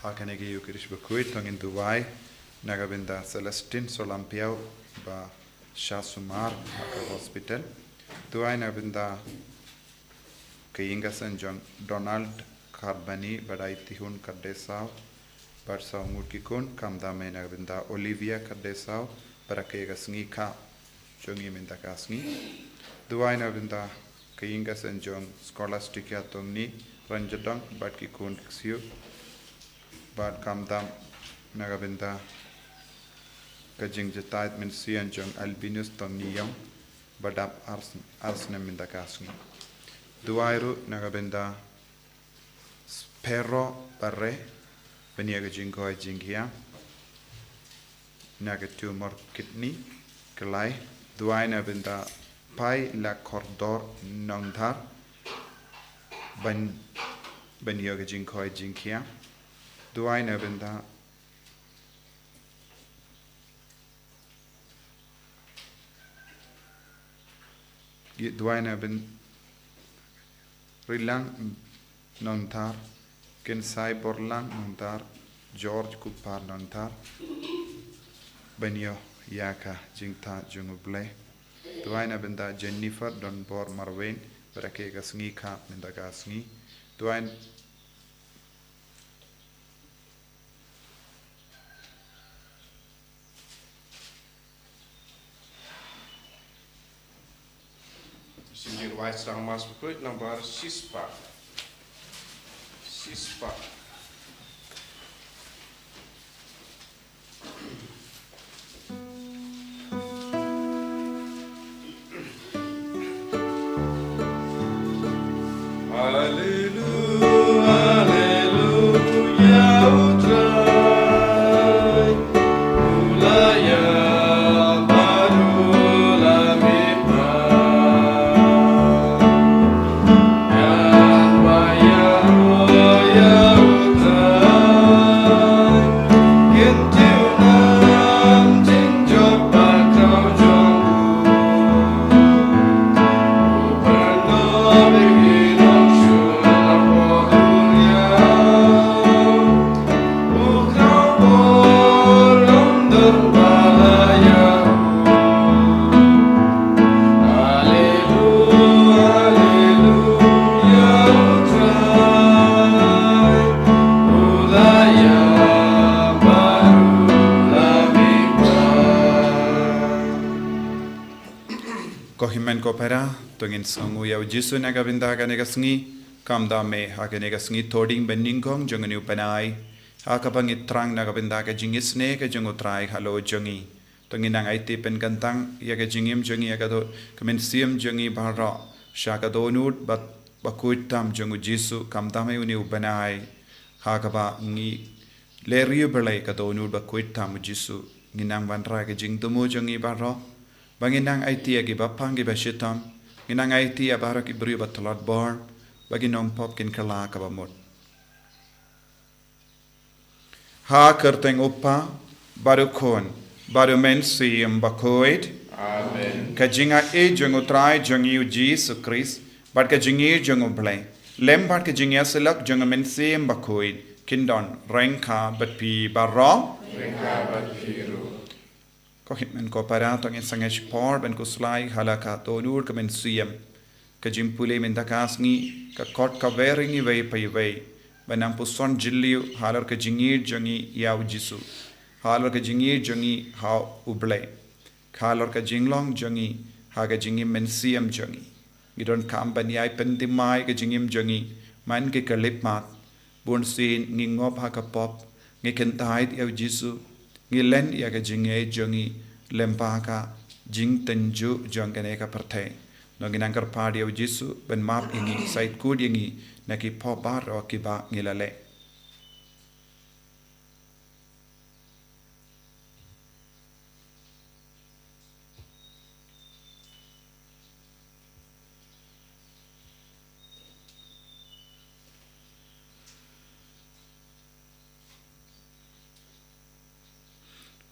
hakanegi yukirish Bakhuid tongin Dubai nagabinda Celestine Solampiao ba Shasumar haka hospital Dubai nagabinda kayingasan John Donald Carbani badai tihun kadesau barsa ngurkikun kamdame nagabinda Olivia kadesau barakega Sngi ka jongi minda kasngi Dubai nagabinda kayingasan John Scholastica tongni Ranjadong batkikun ksiu Bad kamdam nagabinda kajing jetait min sian jong albinus ton niyong badap arsne minda kasngi duairu nagabinda perro barre benia kajing ko jingia nagatu mor kidney kelai duai nagabinda pai la kordor nongthar benia kajing ko jingia Duai nabinda Duai nabin Rilang nontar Kensai Borlang nontar George Kupar nontar Benyo Yaka Jingta Junguble Duai nabinda Jennifer Donbor Marwain Berakega Sngi ka mindaga Sngi Duai Senior Vice Sang Mas Bakhuid number Sispa. Kopera tongin songu yau jisu nagabinda ganega Sngi kamda me haganega Sngi Thohdieng beningkong jongani upanai hakapang itrang nagabinda ka jingisne ka jongutrai halo jongi tongin nang IT pen gantang yaga jingim jongi yaga do kemensiam jongi bahra shaka donut bat Bakhuid tam jongu jisu kamda me uni upanai hakapa ngi leriu belai ka donut Bakhuid tam jisu nginang bandra ka jingtumu jongi bahra Banginang IT agi bapang gi bashitam ginang IT abara ki bri batalat bar baginong pop kin kala kabamot ha kerteng uppa baru kon baru mensi Bakhuid Amen. Kajinga e jongu trai jongi Jesus Christ bat kajingi jongu blai lem bat kajinga selak jongu mensi Bakhuid kindon rengka batpi barra Rengka batpiru Kohitmen ko paratong in sangesh por ben ko slai halaka tonur ka men siem ka jimpule men dakasngi ka kot ka veringi vei pai vei banang puson jilliu halar ka jingir jongi yaw jisu halar ka jingir jongi haw uble halar ka jinglong jongi ha ka jingim men siem jongi gidon kam ban yai pendimai ka jingim jongi man ke kalip mat bun sin ngingop ha ka pop ngikentait yaw jisu Ngilen ya ka jinge jongi lempa ka jing tenju jong kene ka perthai no ginangkar padi au jisu ben map ingi sait kud ingi naki po bar ro ki ba ngilale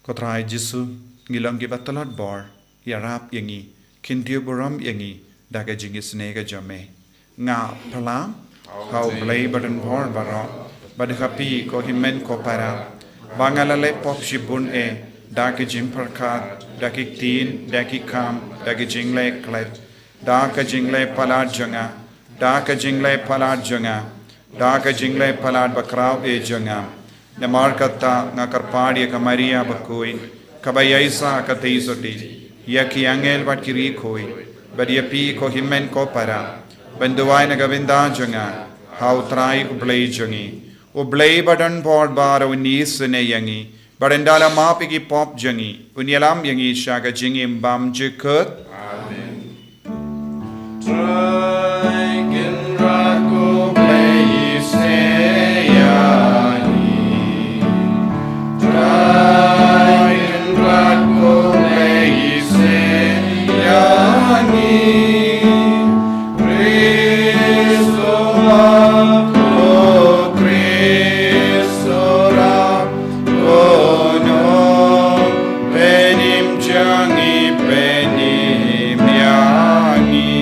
Kotrai jisu ngilang gi batalat bar yarap yangi kintiu buram yangi daga jingis nega jame nga palam how blay button bor bara Badhapi ko himen ko para. Bangalale pop shibun daki jing perkat, daki tin, daki kam, daki jingle klet, daka jingle palad janga, daka jingle palad janga, daka jingle palad bakraw janga. Namar kata ngakarpadi ka Maria Bakhuid, kabayaisa ka teisoti, yaki angel bat kiri koi, badiapi ko himen ko para, benduay na gavinda janga, how try ublay jangi, ublay badan board bar unis ne yangi, barendala mapigi pop jangi, unyalam yangi shaga jingi mbam jikut. Amen. Traiken rako blay seyani. Traiken rako blay seyani. Cristo oh Cristo kono penim jangi penim yangi.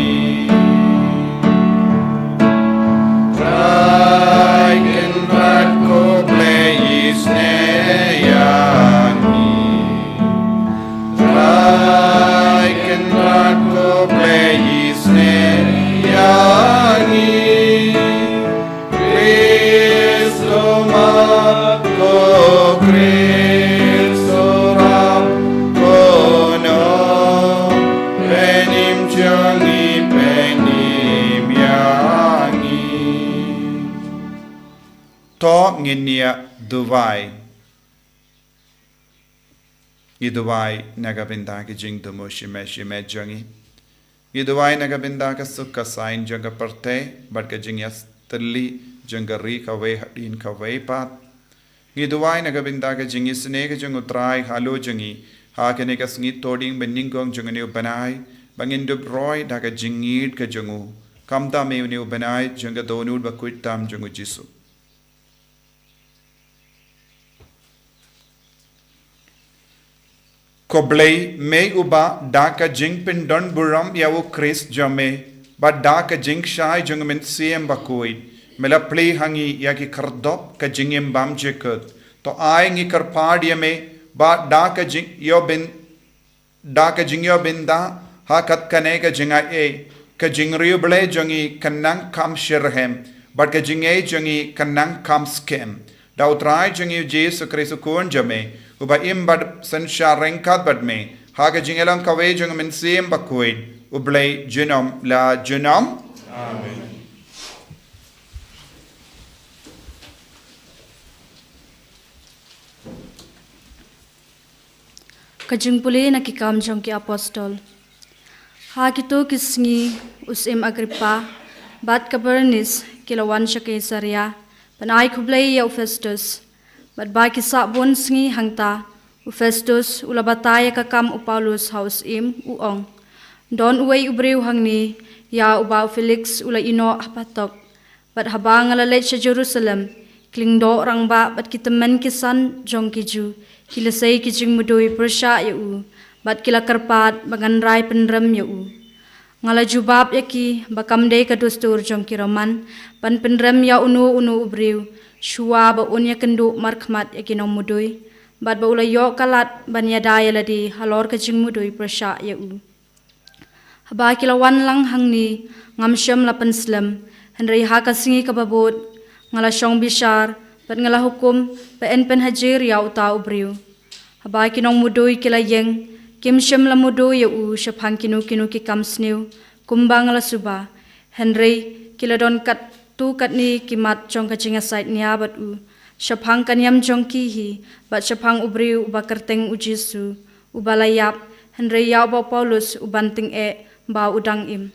Traiken rako bleis neyani. Traiken rako bleis neyani. Cristo mako Cristo kono penim jangi penim yangi. To nginia duwai. Iduwai nagabinda ki jing dumo shime jangi. Iduwai nagabinda ka sukka sain janga parte, but ka jing yas tali janga ri ka way hadin ka way pat. Iduwai nagabinda ka jing isne ka jang utrai halo jangi, ha ka ne ka sngi Thohdieng beningkong jang ne ubanai, bangin dub roy da ka jingid ka jangu, kamta me ne ubanai janga donul Bakhuid tam jangu jisu. Koblay me uba daka jing pindon buram yawu Chris jame, but daka jing shai jungmin siem Bakhuid, mela play hangi yaki kardop ka jingim bam jekut, to ay ngi karpadi me, ba daka jing yo bin da ha kat kane ka jinga ka jingriu ble jongi kanang kam shirhem, but ka jinge jongi kanang kam skem, da utrai jongi Jesu Kristu kun jame, uba imbad sensha rengkat bad me, haga jingelang kawe jung min siem Bakhuid, ublay junom la junom. Amen. Kajing puli nakikam jong ki apostol. Ha kito kisngi usim Agrippa, bat kabernis kilawan siya Caesarea, panay kublay ya Festus, bat ba kisabon sngi hangta, Festus ulabataya kakam Paulus haus im uong. Don uway ubriw hangni, ya ubaw Felix ula ino apatok, bat habang alalit sa Jerusalem, klingdo rangba bat kitamen kisan jong kiju, kilasay kijing mudoy persya yau, bat kila karpat baganray penrem yau. Ngala jubab yaki bakam day kadustur jong kiraman, pan penrem ya unu ubriw, shua ba unya kendo markmat yaki nong mudoy, bat ba ulayo kalat banyadaya ladi halor kijing mudoy persya yau. Haba kilawan lang hangni ngamsyam lapan slam, henry hakasingi kababot, ngala syong bishar, pat ngala hukum, paen penhajir ya uta ubriw. Haba kinong mudoy kilayeng, kimsyam la mudoy yau syapang kinu kikam sniw, kumbang la suba, henry kiladon kat tu kat ni kimat jong kajinga sait niya bat syapang kanyam jong kihi, bat syapang ubriw uba kerteng ujisu, ubalayap, henry ya uba Paulus ubanting ba udang im.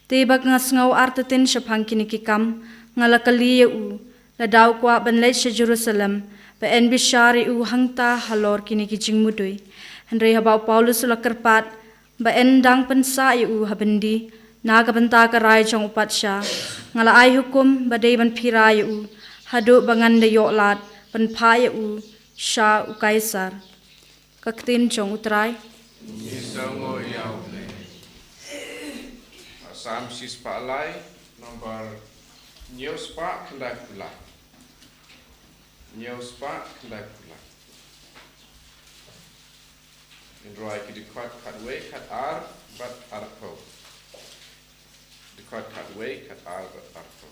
Tibag ngas ngaw artatin syapang kinikikam, ngalakali yau, ladaw kwa banlay sa Jerusalem, paen bishari hangta halor kinikijing mudoy. Henry habaw Paulus ulakarpat, baen dang pensa habendi, nagabanta karay jong upat siya, ngalaay hukum baday ban pira hado bangan da yoklat, panpa siya ukaisar. Kaktin jong utray. Isango yaw. Sam sis pa alay, number news pa kandak pula. Nhiều spa kendai pula. Indrai ki dikhat khatwe khat ar bat arko. Dikhat khatwe khat ar bat arko.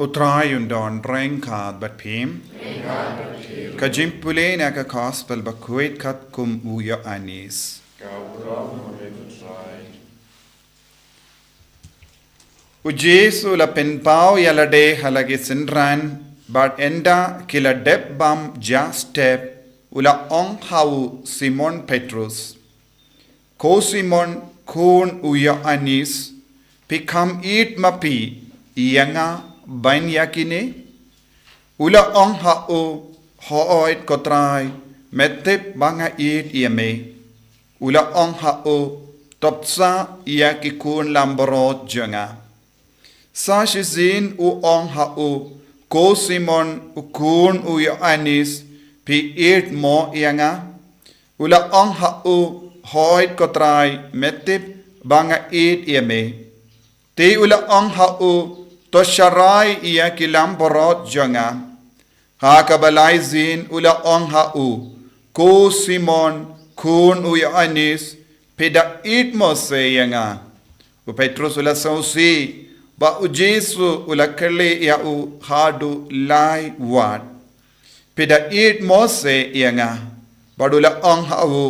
Utrayundon Renkad bat Pim. Kajimpule naka Gospel Bakhuid kat kum uyo anis. Ujesu la penpau yalade halagi sinran but enda kila dep bam ja step ula ong hau Simon Petrus. Ko Simon kun uyo anis pikam eat mapi yanga bain yakine ula ong hau hoit kotrai metep banga eat yame ula ong hau topsa yakikun lamborot janga. Sa shizin u ong hau ko Simon u kun u anis pi eat mo yanga ula ong hau hoit kotrai metip banga eat yame te ula ong hau to sharai iya kilam borot janga ha kabalai zin ula ong hau ko Simon kun u anis peda eat mo se yanga u Petrus ula sausi ba ujesu ula kele ya u hadu lai wat peda eat mo se yanga badula ong hau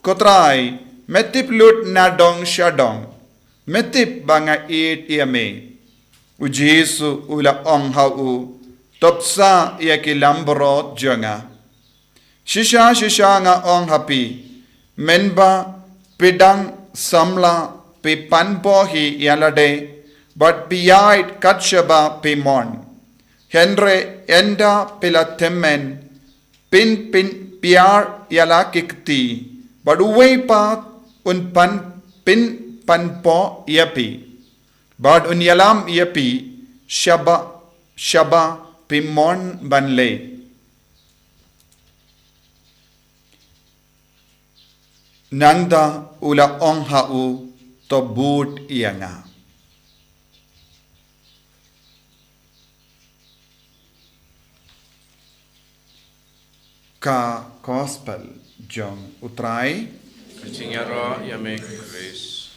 kotrai metip lut nadong shadong metip banga eat yame ujesu ula ong hau topsa ya kilamborot janga shisha nga ong hapi menba pedang samla pe panpo hi yalade but biyait katshaba pimon. Henry enda pila temen pin piar yalakikti, but uwe pat un pan pin pan po yapi, but un yalam yapi shaba pimon banle. Nangda ula ong hau to boot ianga. Ka gospel jong utrai Kachingaro yame grace.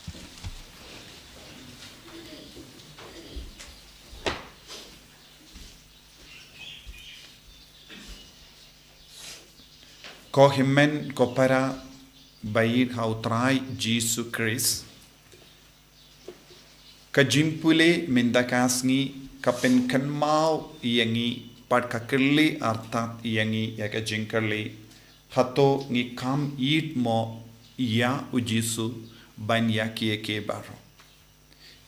ko himen ko para bayid ha utrai Jesus Christ ka jimpule mindakasngi ka penkan mau iangi pat kakirli artat iangi yaga jinkarli hato ngi kam eat mo ya ujisu ban yakie ke baro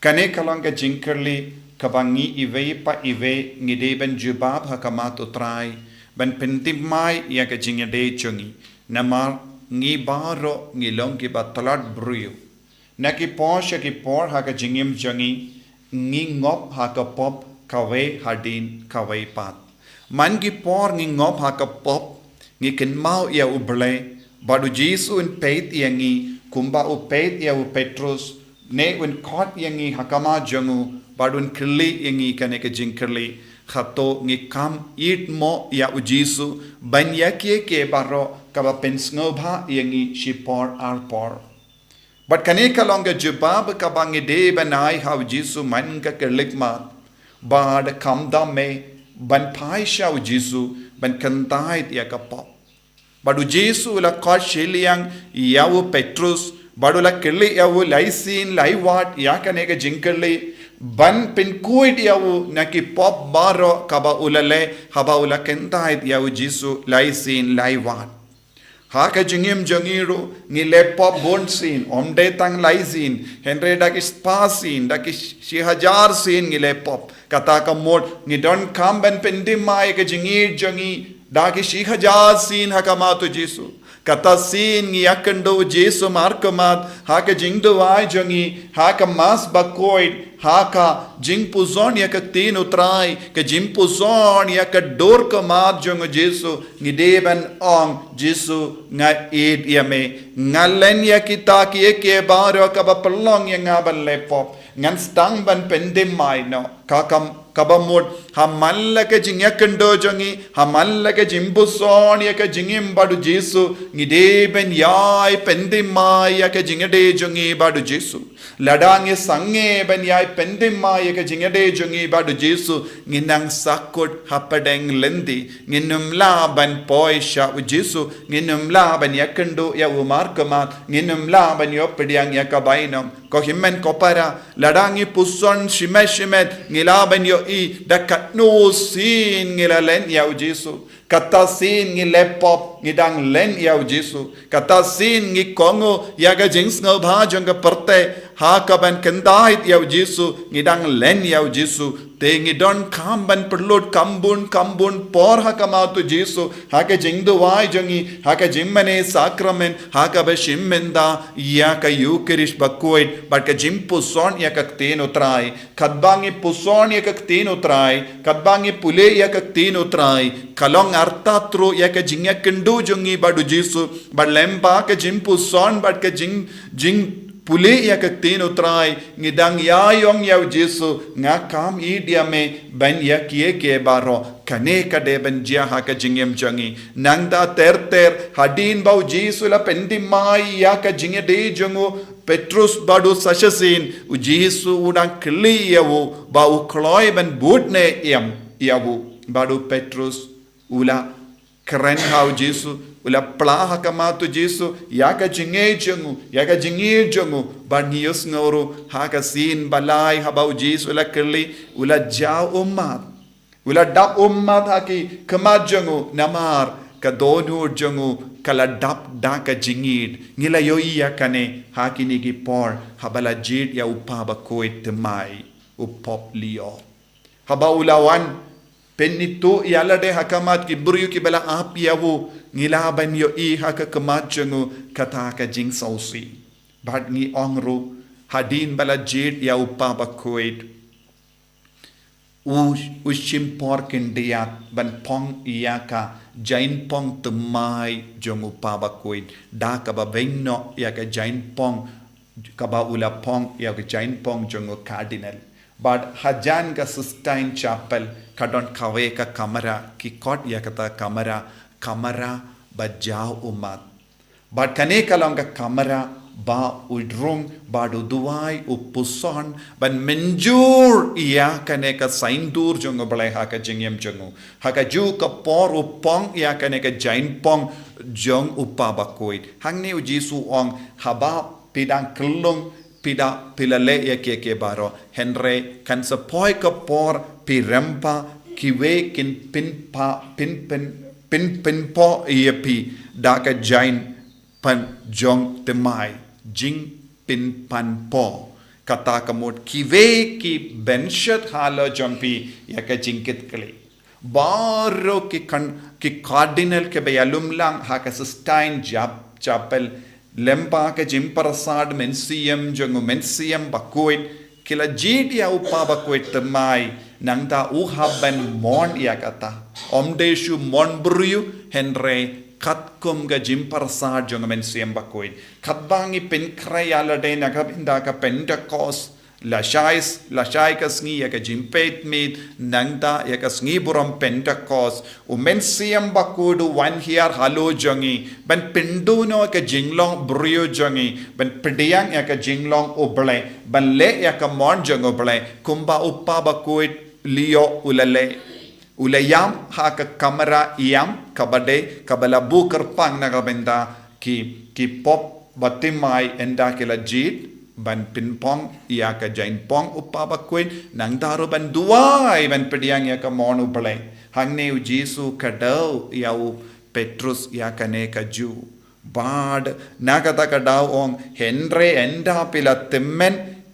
kane kalanga jinkarli kabangi ive pa ive ngi deben jubab hakamat utrai ban pentimai yaga jingade chungi namar ngi baro ngi longi batalat bruyo naki posha ki por haka jingim chungi ngi ngop haka pop kawe hadin kawe pat mangi por ngi ngop haka pop ngi ken mau ya uble badu Jesu in peit yangi kumba u peit ya u Petrus ne un kot yangi hakama jangu badu un kli yangi kane ke jinkerli khato ngi kam eat mo ya u Jesu ban yakie ke baro kaba pensngobha yangi shipor arpor but kane kalonga jubab kabangi de banai how Jesu man ka kerlikma bad kamda me ban paisha u Jesu ban kantai ya kapop badu Jesu la kot sheliang ya u Petrus badu la kelli ya u laisin laiwat ya kane ka jinkerli ban pinkuit ya u naki pop baro kaba ulale haba ula kantai ya u Jesu laisin laiwat haka jingim jangiru ngi lepop bonsin omde tang laisin henre daki spasin daki shihajar sin ngi lepop kata ka mod ngi don kamben pendimai ke jingir jangi daki shihajar sin hakamatu Jesu kata sin ngi yakando Jesu markamat haka jingdo ai jangi haka mas Bakhuid haka jing puzon ya ka tin utrai ke jing puzon ya ka dor ka mat jong Jesu ngi deben ong Jesu nga id yame ngalen ya kita ki ke baro ka ba pelong ya ngabal lepop ngan stang ban pendim mai no kakam kabamut hamalla ke jing yakando jongi hamalla ke jimbuson ya ka jingim badu Jesu ngi deben yai pendim mai ya ka jingade jongi badu Jesu ladange sange ben yai pendimma yaka jingade jungi badu Jesu nginang sakut hapadeng lendi nginum la ban poisha u Jesu nginum la ban yakando ya umarkamat nginum la ban yopediang yakabainam ko himmen kopara ladangi puson shimet ngila ban yo I dakat no sin ngila len ya u Jesu kata sin ngi lepop ngi dang len ya u Jesu kata sin ngi kongo yaga jings ngo bha jong perte ha ka ban kendait ya u Jesu ngi dang len ya u Jesu te ngi don kam ban perlot kambun por ha kama tu Jesu ha ka jing do wai jongi ha ka jing mane sakramen ha ka ba shimmenda ya ka Eucharist Bakhuid but ka jim puson ya ka ten utrai kadbangi puson ya ka ten utrai kadbangi pule ya ka ten utrai kalong artatro ya ka jing ya kendu jongi badu Jesu but lempa ka jim puson but ka jing pule ya ka tin utrai ngidang ya yong ya Jesu nga kam I dia me ban ya kie ke baro kane ka de ban jia ha ka jingem jangi nangda ter hadin bau Jesu la pendimai ya ka jinge de jongo Petrus badu sashasin u Jesu udang kli yawo bau kloi ban budne yam yawo badu Petrus ula keren hau Jesu ula plaha kamatu Jesu yaka jinge jongu banius ngoro haka sin balai habau Jesu ula kerli ula jau ummat ula dap ummat haki kamat jongu namar ka donur jongu kala dap daka jingid ngila yo iya kane haki nigi por habala jid ya upa Bakhuid temai upop lio. Haba ulawan penito ialade hakamat ki buriu ki bala apiawu ngilaban yo I haka kematjengu kata ka jing sausi. Bad ngi ongru hadin bala jid ya upa Bakhuid. Ushim porkin diat ban pong iaka jain pong temai jong upa Bakhuid. Da kaba vengno ya ka jain pong kaba ula pong ya ka jain pong jong cardinal. But hajan ka Sistine Chapel kadon kawe ka kamera ki kot ya kata kamera ba jao umat. But kane kalong ka kamera ba udrung ba duduai upuson ban menjur iya kane ka saindur jongo balai haka jingyam jongo haka ju ka por upong iya kane ka jain pong jong upa Bakhuid hangni ujisu ong haba pidang kelung pida pilale ya ke baro henre kan sepoi ka por pirempa kiwe kin pin po iya pi daka jain pan jong temai jing pin pan po kata kamut kiwe ki benshat hala jompi ya ka jingkit kali baro ki cardinal ke bayalum lang ha ka Sistine Chapel lempa ke jimparasad mensiam jongo mensiam Bakhuid kila jidia upa Bakhuid temai nangta uhaban mon ya kata omdeshu mon bruyu henre katkum ga jimparasad jongo mensiam Bakhuid katbangi penkrayalade nagabinda ka Pentecost lashai ka sngi ya ka jimpet mit nangta ya ka sngi buram Pentecost umensiam Bakhuid wan hiar halo jongi ban pinduno ka jinglong brio jongi ban Thohdieng ya ka jinglong oble ban le ya ka mon jong oble kumba upa Bakhuid lio ulale ulayam ha ka kamera iam kabade kabala bukar pang nagabenda ki pop batimai enda kila jit ban pinpong ia ka jain pong upa Bakhuid nang daro ban duai ban Thohdieng ya ka mon ubale hangne u Jesu kadau ya u Petrus ya ka ne ka ju bad nagata kadau ong henre enda pila temmen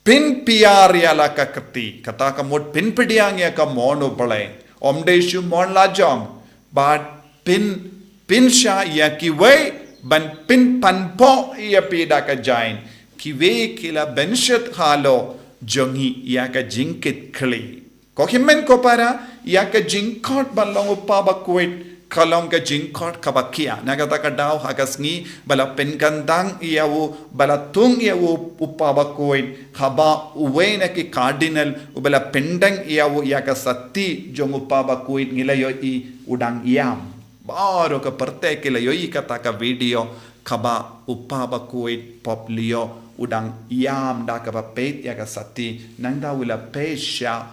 pin piar ya la ka krti kata ka mod pin Thohdieng ya ka mon ubale omdeshu mon la jong bad pin sha ya ki wei ban pin pan po ya pi da ka jain kiwe kila benshat halo jongi ya ka jingkit kli ko himmen ko para ya ka jingkot balong upa Bakhuid kalong ka jingkot kabakia nagata ka daw hagasngi bala penkandang iyawu bala tung iyawu upa Bakhuid haba uwe na ki cardinal ubala pendang iyawu ya ka sati jong upa Bakhuid ngilayo I udang iyam baro ka parte kilayo I kata ka video kaba upa Bakhuid pop lio udang iam da ka pet ya ka sati nang da wila pe sha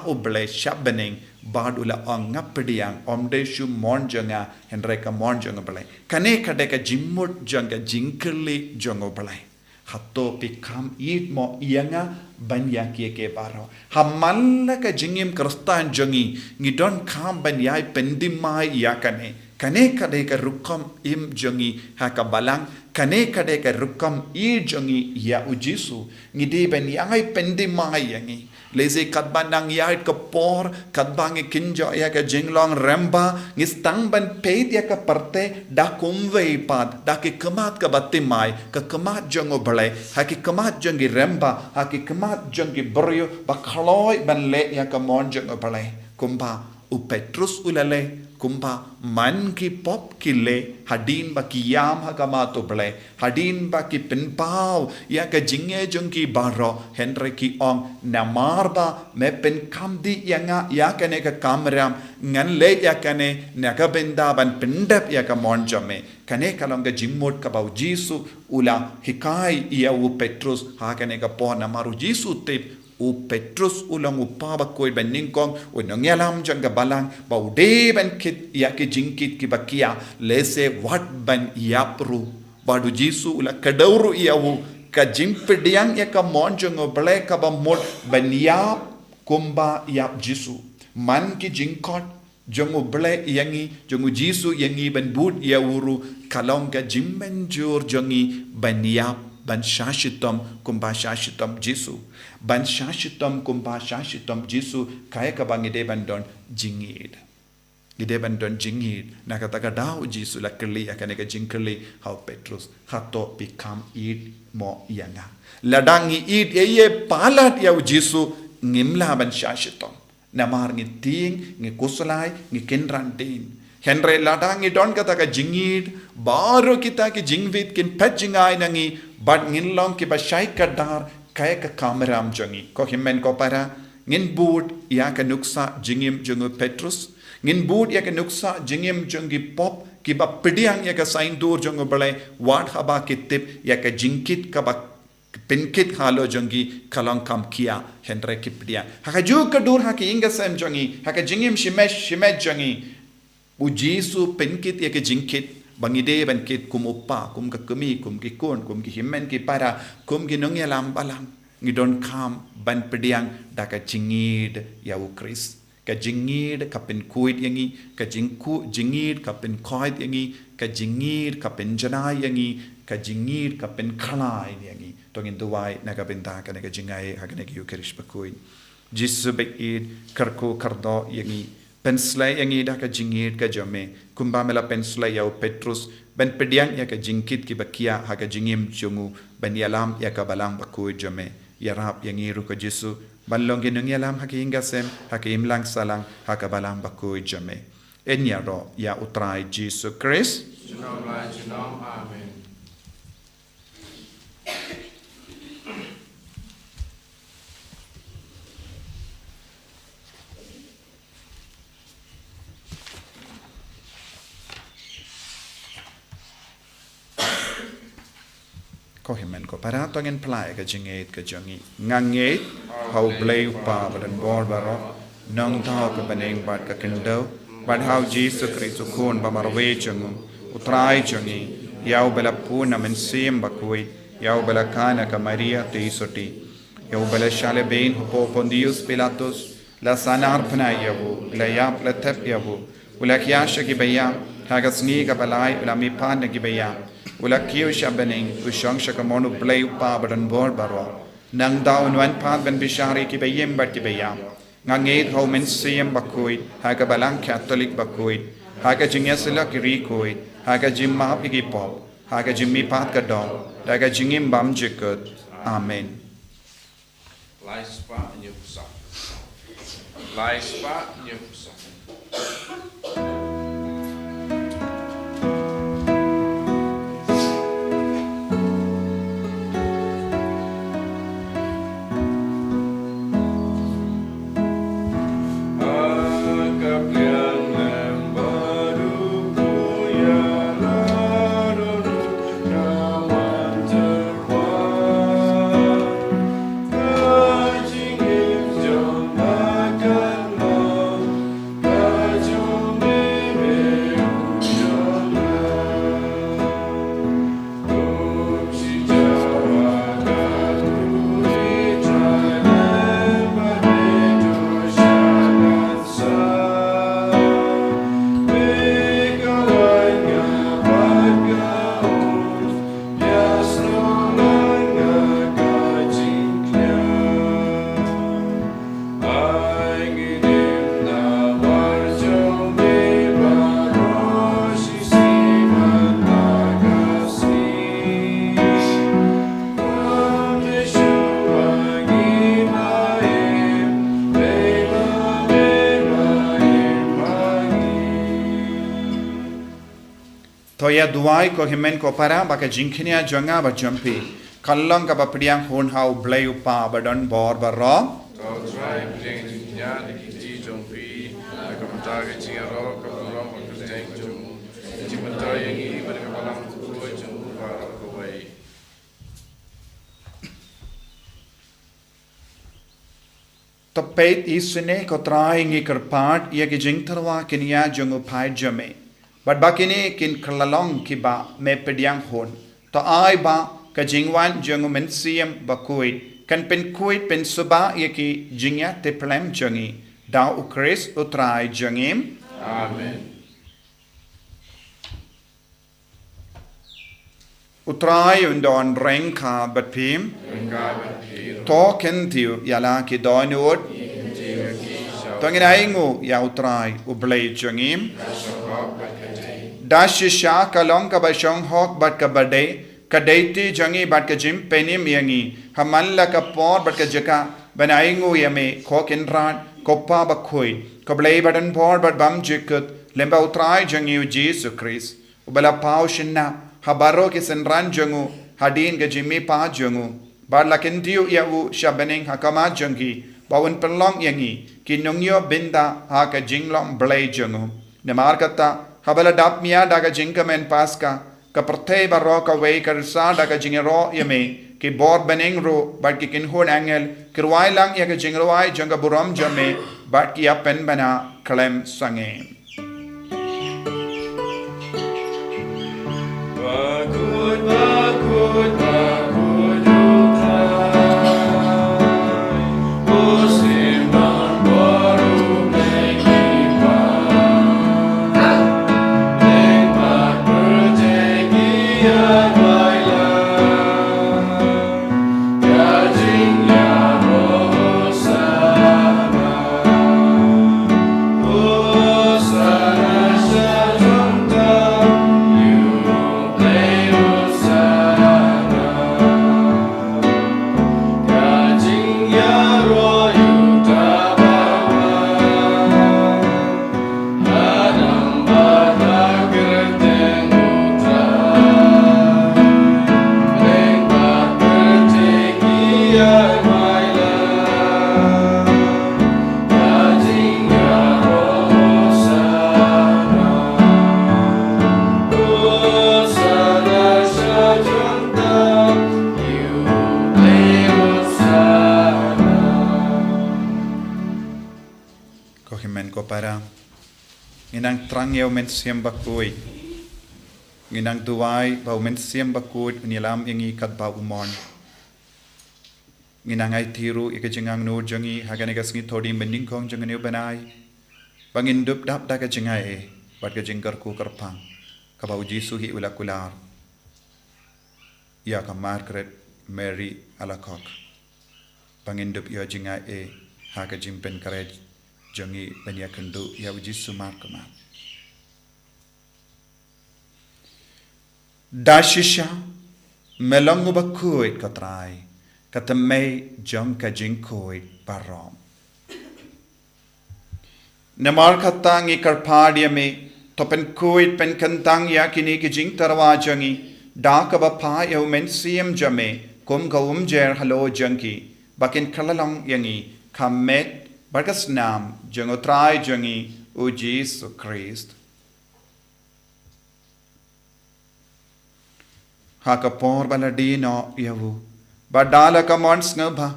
uble sha bening bad ula ongap Thohdieng omdeshu mon jonga henre ka mon jonga bale kane kade ka jimmut jonga jinkli jonga bale hatto pikam eat mo ianga banya ke baro hamalla ka jingim kristan jongi ngidon kam banyai pendimai ya kane kade ka rukam im jongi haka balang kane kade ka rukam I jongi ya ujisu ngidi ben yangai pendimai yangi leze katban nang yait ka por katbang kinjo ya ka jinglong remba ngistang ban peit ya ka parte da kumwei pad da ki kamat ka batimai ka kamat jongo bale ha ki kamat jongi remba ha ki kamat jongi brio ba khloi ban le ya ka mon jongo bale kumba u Petrus ulale kumba man ki pop ki le hadin ba ki yam ha kamato bale hadin ba ki pinpau ya ka jinge jongki baro henre ki ong namarba me pen kamdi yanga ya kane ka kamram ngan le ya kane naga benda ban pendap ya ka monjame kane kalong ka jimmot ka bau Jesu ula hikai ya u Petrus ha kane ka po namaru Jesu tip u Petrus ulang upa Bakhuid ban ningkong u nongyalam jang ka balang bau de ban kit ya ki jingkit ki bakia lese wat ban yapru badu Jesu ula kadauru iau ka Thohdieng ya ka monjong oble ka ba mod ban yap kumba yap Jesu man ki jingkot jong oble yangi jong Jesu yangi ban bud ya uru kalong ka jimmenjur jongi ban yap ban shashitam kumba shashitam Jesu ban shashitam kumba shashitam Jesu kaya ka bang ide bandon jingid ide bandon jingid nakataka daw Jesu la kli akane ka jingkli how Petrus hato become eat mo yanga ladangi eat ye palat ya Jesu ngimla ban shashitam namar ngi ting ngi kusulai ngi kenran din Henry ladangi don kata ka jingid baru kita ki jingvit kin pet jingai nangi bad ngin long ki ba shai kadar kaya ka kameram jangi ko himmen ko para ngin bud ya ka nuksa jingim jungu Petrus ngin bud ya ka nuksa jingim jungi pop ki ba pidiang ya ka sain dur jungu balai wat haba ki tip ya ka jingkit ka ba pinkit halo jangi kalong kam kia Henry ki pidiang haka ju ka dur haki inga sem jangi haka jingim shimesh jangi U Jesu penkit ya ke jingkit bangide bankit kum uppa kum ka kumi kum ki kon kum ki himmen ki para kum ki nong yalam balang ngidon kam ban pediang da ka jingid ya u Chris ka jingid ka pen kuit yangi ka jingid ka pen koit yangi ka jingid ka pen janai yangi ka jingid ka pen khalai yangi tongin duwai na ka pen ta ka ne ka jingai ha ka ne ki u Chris Bakhuid Jesu bekid karko kardo yangi penslay yang ida ka jingit ka jome kumba mela penslay yau Petrus ben pediang ya ka jingkit ki bakia ha ka jingim jungu ben yalam ya ka balang Bakhuid jome yarap yang iru ka Jesu balong ginung yalam ha ki ingasem ha ki imlang salang ha ka balang Bakhuid jome enya ro ya utrai Jesu Christ Amen. ko himen ko para tongen plai ka jinget ka jongi nganget how blay pa badan bor baro nong ta ka baneng bat ka kendo bat how Jesus Christ kon ba marwe jongu utrai jongi yau bela puna men sim Bakhuid yau bela kana ka Maria te isoti yau bela shale bein ho Pontius Pilatus la sanar pna yabu la yap la tap yabu ula kiyasha ki bayam haga Sngi ka balai ula mi pan ki bayam ula kiyo shabening ushang shakamonu play pa badan bor baro nang daw nwan pa ben bishari ki bayem bat ki bayam ngangit ho men siem Bakhuid haga balang Catholic Bakhuid haga jingyasila ki rikoid haga jimma pigi pop haga jimmi pat ka dong daga jingim bam jikut amen Lai spa nyusa. Lai spa nyusa. Toya duai ko himen ko para baka jinkinia jonga ba jumpi kallang ka bapriang hon hau blay upa badon bor baro Kau try bring nya di jong pi ka mata ke jinga ro ka rom ka teng jong ji mata yang ini pada ka balang ko jong ba ko wai Tapait isune ko trying ikarpat ia ki jingtarwa kinia jongu pai jame but bakini kin klalong ki ba me pediang hon to ai ba ka jingwan jongu mensiam Bakhuid kan pen kuit pen suba ia ki jingya te plem jongi da u Chris utrai jongim Amen utrai undon rengka bat phim to kentiu yala ki donut tongin aingu ya utrai ublei jangim dashisha kalong ka bashong hok bat ka bade kadaiti jangi bat ka jim penim yangi hamalla ka por bat ka jaka banaingu yame khokinran koppa Bakhuid koblei badan por bat bam jikut lemba utrai jangi Jesus Christ ubala pau shinna habaro ki senran jangu hadin ga jimmi pa jangu bar lakentiu yau shabening hakama jangi bawun pelong yangi kinungyo binda ha ka jinglong blei jangu namar kata habala dap mia daga jingkamen Paskha ka pertei baro ka wei ka sa daga jingero yame ki bor beneng ro bat ki kinhon angel kirwai lang ya ka jingrowai janga buram jame bat ki apen bana klem sange Bakhuid, Bakhuid, Bakhuid, Musim dan baru mengibar, nikmat perjanjian baiklah, gajinya roh sana, para nginang trangyaw men siyam Bakhuid nginang duwai bau men siyam Bakhuid unilam yangi kat bau umon nginang ay tiru ikajingang no jangi haganiga sngi Thohdieng bending kong jangan yo banai bangin dup dap daga jingai bat ka jingkar ku karpang ka bau Jisu hi ulakular ya ka Margaret Mary alakok bangin dup yo jingai ha ka jimpen karej jangi bania kendu ya Jisu markama dashisha melangu Bakhuid katrai katamay jang ka jingkoid parom namar katang ikarpadia me topen koid pen kantang ya kini ki jing tarwa jangi da ka ba pa yo men siem jame kum ka jer halo jangi bakin kalalong yangi kamet Barkas nam jangotrai jangi o Jesus Christ. Hakapor baladino yavu. Badala ka mons ngaba.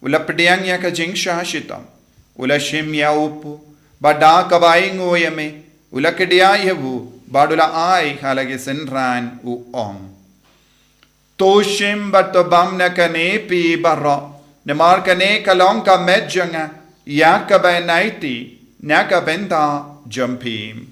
Ula pediang ya ka jing shashitam. Ula shim ya upu. Bada ka baing o yame. Ula kedia yavu. Badula ai halagi senran u ong. Toshim batobam na kane pi barro. Namar kane kalong ka medjanga. Yaka by naiti, naka benda jumpim.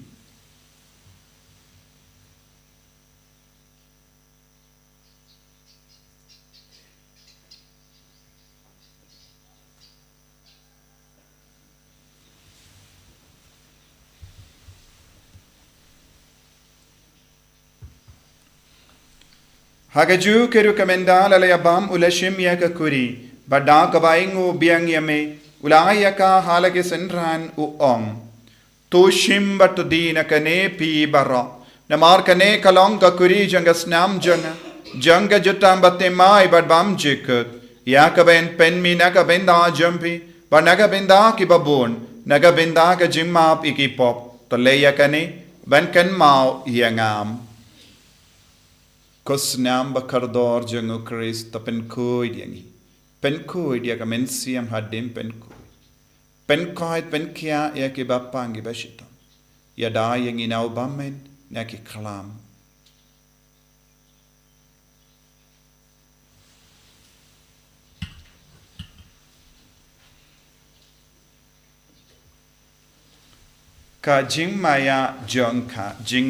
Hagaju keru kamenda lalayabam ulashim yaka kuri, bada kabaingu biang yame. Ulaya ka halage senran u ong. Tu shimba tu dina kane pi barra. Namar kane kalong ka kuri janga snam janga. Janga jutam batte mai bad bam jikut. Yaka ben pen mi naga benda jumpi. Ba naga benda ki babun. Naga benda ka jimap iki pop. Taleya kane ben kan mau yangam. Kusnam bakardor jangu Christ tapen koid yangi. Pen koid ya ka mensiam hadim pen koid. Pen koid pen kia ya ki bapangi bashitam. Ya da yang inau bamen ya ki kalam. Ka jing maya jong ka jing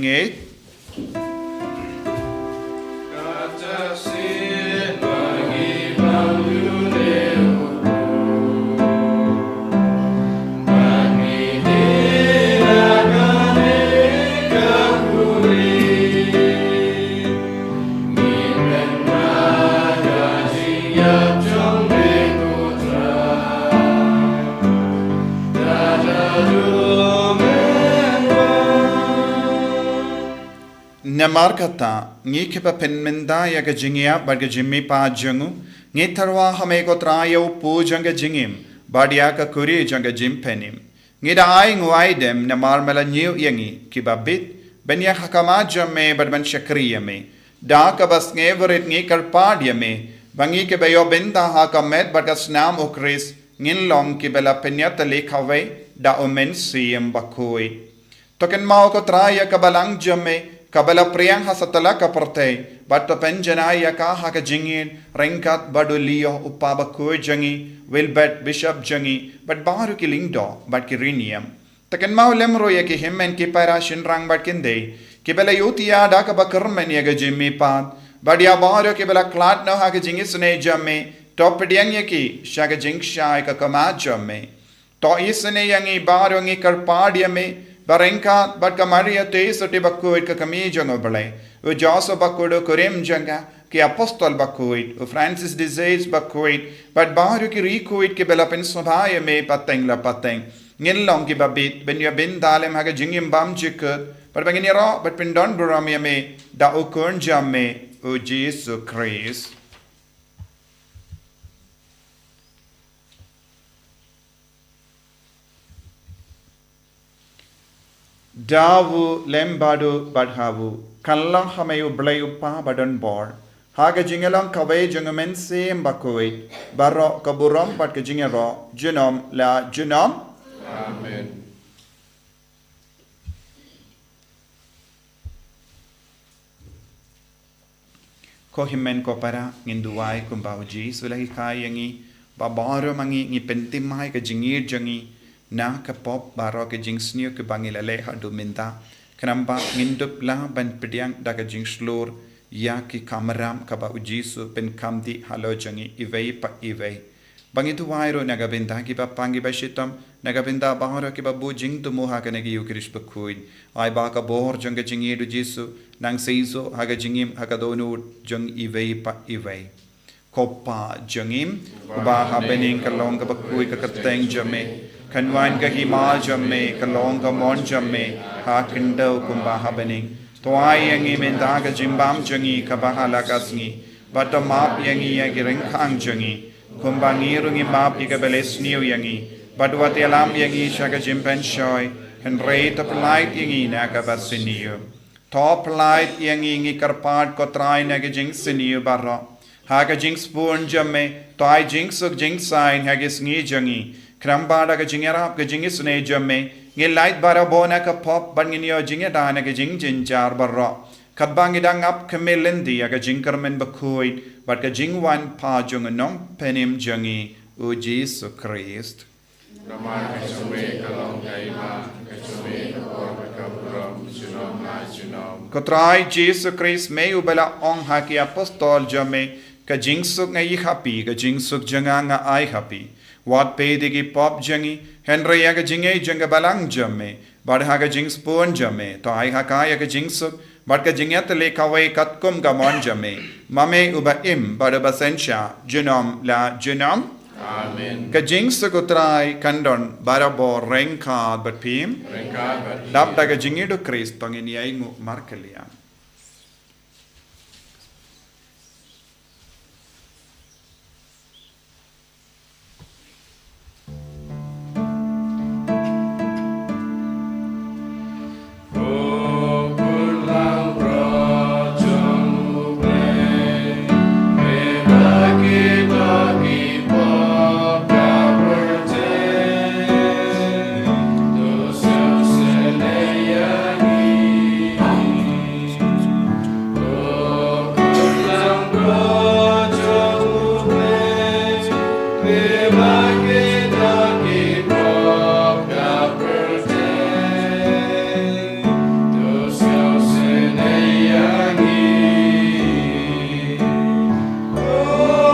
Namarkata, Nikipa Penmenda Yakajingia, Bagajimi Pa Jungu, Nitarwa Hameko Taïew Pujanga Jingim, Badiaka Kuri Janga Jim Penim. Nida Aing Waidem, Namarmela New Yangi, Kibabit, Benya Hakamaja me, Badman Shakriya me, Daka Basneverit Nikar Padia me, Bangike Bayo Benda Hakamet, Bagasnam Okris, Ninlong Kibela Penyata Lekaway, Da Omen Siem Bakhuid. Token Mauko Traya Kabalang Jame, Kabala Priang Hasatala Kaparte, Bato Penjanaya Kahaka Jingin, Renkat Badulio, Upabakui Jangi, Wilbert Bishop Jangi, but Baru Kilindo, but Kirinium. Taken Mau Lemro Yaki him and Kipara Shinrang Batkinde, Kibela Yutia Dakabakurman Yaga Jimmy Pad, Badia Baru Kibela Klat no Hakajingis ne Jame, Thohdieng Yaki, Shagajing Shai Kakama Jame, To Isane Yangi Baru Karpadia me. Barenka, but Kamaria Tays of Bakhuid Kakami Jangobale, who Josso Bakhuid Kurim Janga, Ki Apostle Bakhuid, who Francis Disease Bakhuid, but Baruki Rikuid Kibelapin Sobaya me Pateng La Pateng, Nilong Kibabit, Ben Yabin Dalem Hagajingim Bam Jikut, but Banginero, but Pindon Buramia me, Da Ukun Jame, O Jesus Christ. Davu lembadu badhavu, Kallang Hamayu Blayupa badon board, Haga Jingalang Kawe Jungamen Sim Bakhuid, Barro Kaburam Batkajingero, Junom la Junom. Amen. Kohimen Kopara, Ninduai Kumbauji, Sulahikai Yangi, Babaro Mangi, Nipentimai Kajingir Jangi. Na kapop baro ke jing snio ke bangila leha do minta kanamba ngindup la ban pediang daga jing slur ya ki kamaram kaba ujisu pen kamdi halo jangi ivei pa ivei bangitu wairo naga binta ki ba pangi ba shitam naga binta baharo ki ba bu jing tu moha ka nagi yukrish bakhuid ai ba ka bohor jang jingi do jisu nang seiso haga jingim haga donu jang ivei pa ivei Kopa jangim ba habening kalong ka bakhuid ka kateng jame Kanwan ka hima jamme, kalong ka mon jamme, ha kindaw kumbaha bening. Tuay yang imenda ka jimbam jangi kabahala kasngi, bata map yangi yagiring kang jangi, kumbangirung imap ikabeles niyo yangi, badwat alam yangi siya ka jimpen shoy, and rate of light yangi na kabasiniyo. Top light yangi ngi karpad ko try na ka jing siniyo barro. Ha ka jing spoon jamme, toay jing suk jing sign hagis ngi jangi, Krambada ka jingera ka jingis ne jamme nge light bara bona ka pop banginyo jingeda na ka jing jinjar barra kadbangi dangap kamelendi ka jingkarmen bakhuid but ka jingwan pa jung nom penim jangi o Jesus Christ Ramar ka chume kalong kaima ka chume ka por ka buram junom na junom Kotrai Jesus Christ me ubala ong haki apostol jamme ka jingsuk ngai happy ka jingsuk janga nga ai happy Wat pedigi pop jangi, Henry yaga jinge janga balang jamme, Badhaga jing spoon jamme, to I haka yaga jingsuk, Badka jingat lekaway katkum gamon jamme, Mame uba im, Badabasensha, Junom la Junom, Amen. Ka jingsuk utrai kandon, Barabo renkad but pim, Labdaga jingido Christ, Tongin yaingu markeliam. Oh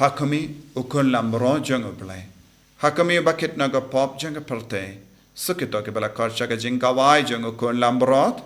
Hakami ukun lambro jang ublay. Hakami bakit naga pop jang perte. Sukito ke bala karcha ka jing kawai jang ukun lambrot.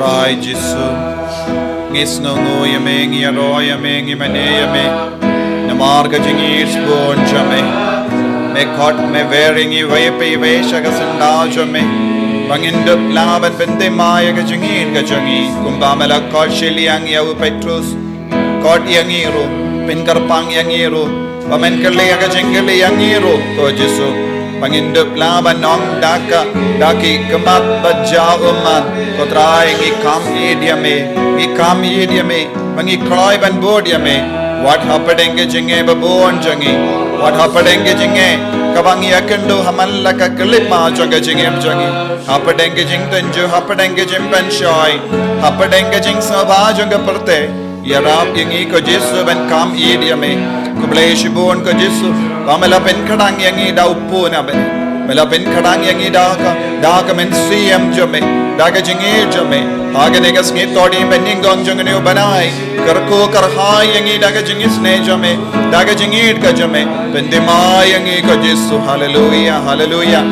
Trai Jisu ngis nungu yameng yaro yameng yamane yame namarga jingir spon jame me kot me wearing yi vape vesha ka sanda jame bangindup laban bente maya ka jingir ka jangi kumbamela kot shiliang yau petrus kot yangiru pinkarpang yangiru pamen kerle ka jingir yangiru ko Jisu Pangindup laban nong daki kemat bajauman kotrai ngi kam idiame pangi kroy ban bodiame what hapadenge jinge babon jangi what hapadenge jinge kabangi akendo hamalla ka klipma janga jingem jangi hapadenge jing tanju hapadenge jim ban shoy hapadenge jing sabha janga perte yarap yangi ko jesu ban kam idiame kublesh bon ko jesu pamela pen khadang yangi da upuna ben mela pen khadang yangi da men siem jame daga jinge jame agane gas ngi todi bening gong jang ne banai karko karhai yangi daga jingis ne jame daga jingit ka jame pendema yangi ko jesu hallelujah hallelujah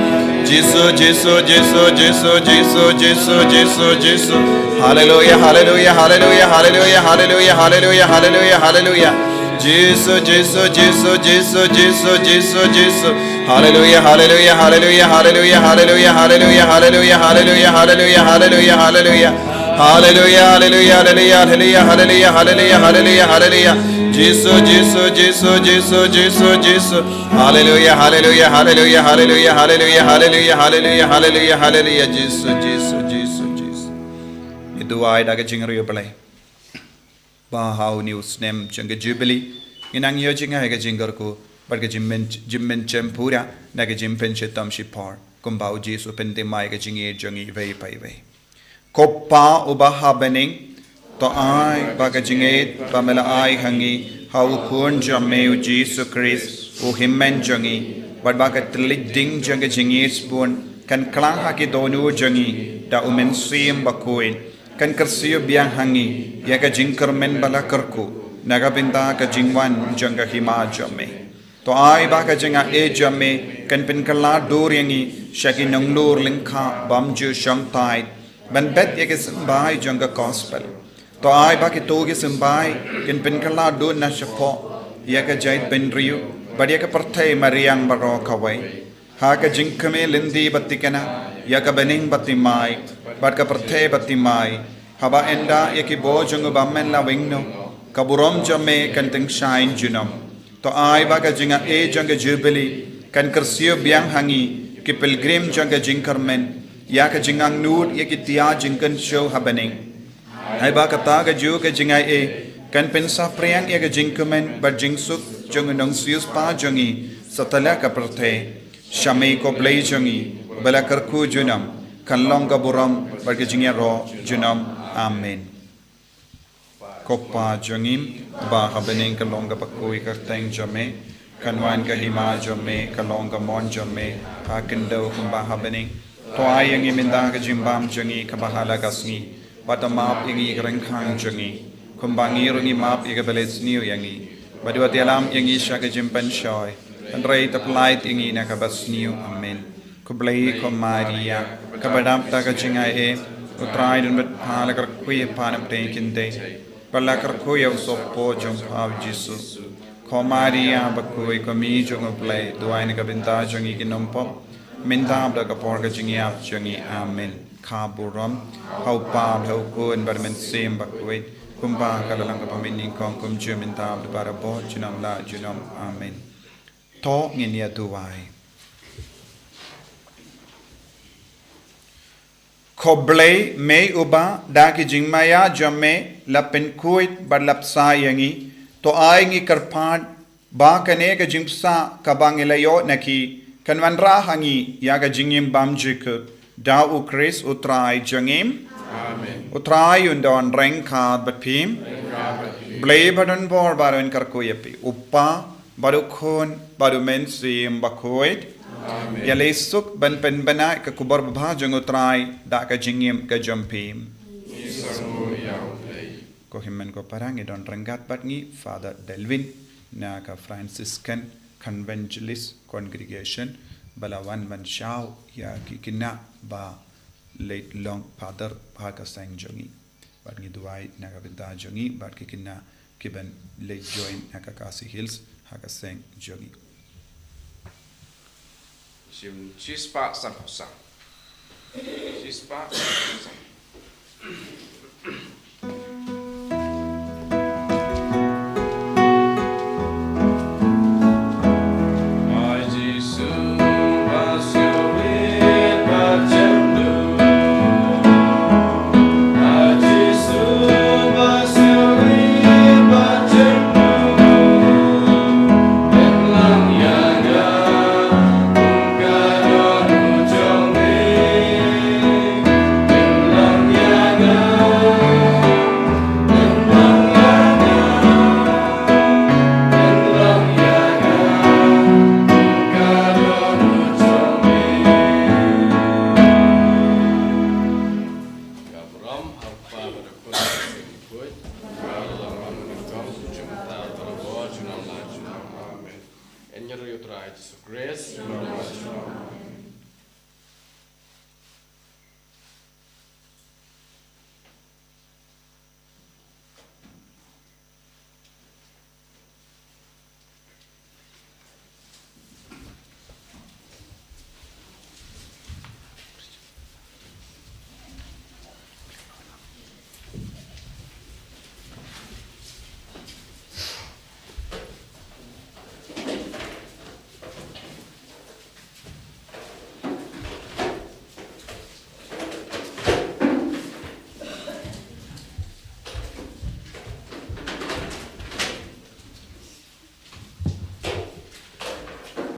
jesu jesu jesu jesu jesu jesu jesu jesu hallelujah hallelujah hallelujah hallelujah hallelujah hallelujah hallelujah hallelujah Jesus, Jesus, Jesus, Jesus, Jesus, Jesus, Jesus. Hallelujah, hallelujah, hallelujah, hallelujah, hallelujah, hallelujah, hallelujah, hallelujah, hallelujah, hallelujah, hallelujah. Hallelujah, hallelujah, hallelujah, hallelujah, hallelujah, hallelujah, hallelujah, hallelujah. Jesus, Jesus, Jesus, Jesus, Jesus, Jesus. Hallelujah, hallelujah, hallelujah, hallelujah, hallelujah, hallelujah, hallelujah, hallelujah, hallelujah. Jesus, Jesus, Jesus, Jesus. Itu ay daga jingriyo palay. Bahau news nem janga jubilee inang yo jinga hega jingar ko barga jimmen chempura naga jimpen chetam shipar kumbau jesu pente mai ga jinge jangi vei pai vei koppa ubaha bening to ai baga jinge pamela ai hangi hau kun jamme jesu christ o himmen jangi bad baga tlik ding janga jinge spoon kan klang ha ki donu jangi da umen sim Bakhuid kan kersiyo biang hangi ya ka jingkar men bala kerku naga pinta ka jingwan janga hima jame to ai ba ka janga e jame kan pin kala dor yangi shaki nanglor lingkha bamju shangtai ban bet ya ke sambai janga gospel to ai ba ki to ke sambai kan pin kala do na shapo ya ka jait ben riu bad ya ka parthai mariang baro kawai ha ka jingkame lindi batikana ya ka bening batimai bad ka perthe batimai haba enda yaki bo jungu bammen la wingno kaburom jame kan ting shine junam to ai ba ka jinga e janga jubilee kan kersiyo biang hangi ki pilgrim janga jingkarmen ya ka jingang nud yaki tia jingkan show habening ai ba ka ta ka ju ka jinga e kan pensa priang ya ka jingkamen ba jingsuk jungu nong sius pa jungi satala ka perthe shame ko play jungi bala karku junam kanlong kaburam barke jingya ro junam amen koppa jungim ba habening kalong ka pakui ka teng jame kanwan ka hima jame kalong ka mon jame hakendo kumba habening to ayang iminda ka jimbam jungi ka bahala kasni batamap ingi rengkhang jungi kumbangi rungi map iga beles niu yangi badua tialam yangi sha ka jimpan shoy andrei taplait ingi na ka bas niu amen kublai ko Maria kabadap ta ka jinga e utrai dun bet phala kar kui panam te kinde pala kar kui au sopo jong av jisu ko Maria Bakhuid ko mi jong play duai ne ka binta jong i kinompo minta da ka por ka jinga jong i amen kaburam hau pa hau kun barmen sem Bakhuid kumba kalalang ka pamining kong kum juminta da para bo junam la junam amen to nginia duai Koblay may uba daki jingmaya jamme lapin kuit bar lapsa yangi to ay ngi karpad ba kane ka jingsa kabangilayo naki kanwanra hangi yaga jingim bamjik da u Chris utrai jangim amen utrai undon rengkad batpim blay badon bor baron karkoyepi uppa barukhon barumen sim Bakhuid ya lesuk ban pen bana ka kubar bha jangutrai da ka jingim ka jampim ko himmen ko parang idon rangat batngi Father Delvin na ka Franciscan Conventualist Congregation balawan man shaw ya kikina ba late long father ha ka sang jongi batngi duai na ka binta jongi bat kikina kiban late join na ka Kasi Hills ha ka sang jongi Chispa sang. Chispa sang.